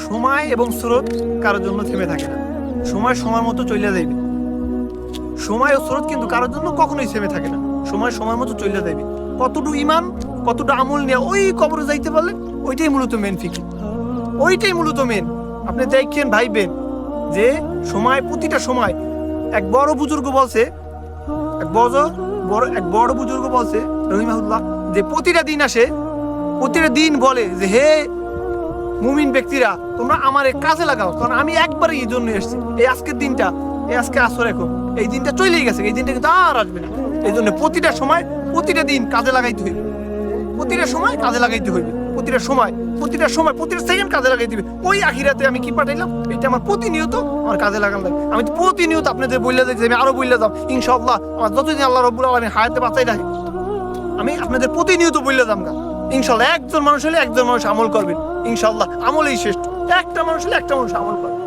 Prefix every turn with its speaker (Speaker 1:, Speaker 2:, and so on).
Speaker 1: সময় এবং স্রোত কারোর জন্য থেমে থাকে না, সময় সময় মতো চলে যাইবে। সময় ও স্রোত কিন্তু কারোর জন্য কখনোই থেমে থাকে না, সময় সময় মতো চলে যাইবে। কতটুকু ইমান, কতটুকু আমল নিয়ে ওই কবরে যাইতে পারলে ওইটাই মূলত মেন ফিকির, ওইটাই মূলত মেন। আপনি দেখেন ভাইবেন যে সময়, প্রতিটা সময়। এক বড় বুজুর্গ বলছে, এক বড় বুজুর্গ বলছে রহিমাহুল্লাহ, যে প্রতিটা দিন আসে, প্রতিটা দিন বলে যে হে মুমিন ব্যক্তিরা তোমরা আমার কাজে লাগাও, কারণ আমি একবারে এই জন্য এসেছি। এই আজকের দিনটা, এই আজকে আসর, এখন এই দিনটা চলেই গেছে, এই দিনটা কিন্তু আর আসবে না। এই জন্য প্রতিটা সময়, প্রতিটা দিন কাজে লাগাইতে হইবে, প্রতিটা সময় কাজে লাগাইতে হইবে, প্রতিটা সময়, প্রতিটা সময়, প্রতিটা সেকেন্ড কাজে লাগাইতে হবে। ওই আখিরাতে আমি কি পাঠাইলাম এটা আমার প্রতিনিয়ত আমার কাজে লাগান লাগে। আমি প্রতিনিয়ত আপনাদের বললে যাই, আমি আরো বললে যাম ইনশাআল্লাহ, আমার যতদিন আল্লাহ রাব্বুল আলামিন হায়াতে বাঁচাই রাখে, আমি আপনাদের প্রতিনিয়ত বললে যাম গা ইনশাআল্লাহ। একজন মানুষ হলে একজন মানুষ আমল করবেন ইনশাআল্লাহ, আমলেই শ্রেষ্ঠ। একটা মানুষ হলে একটা মানুষ আমল করবে।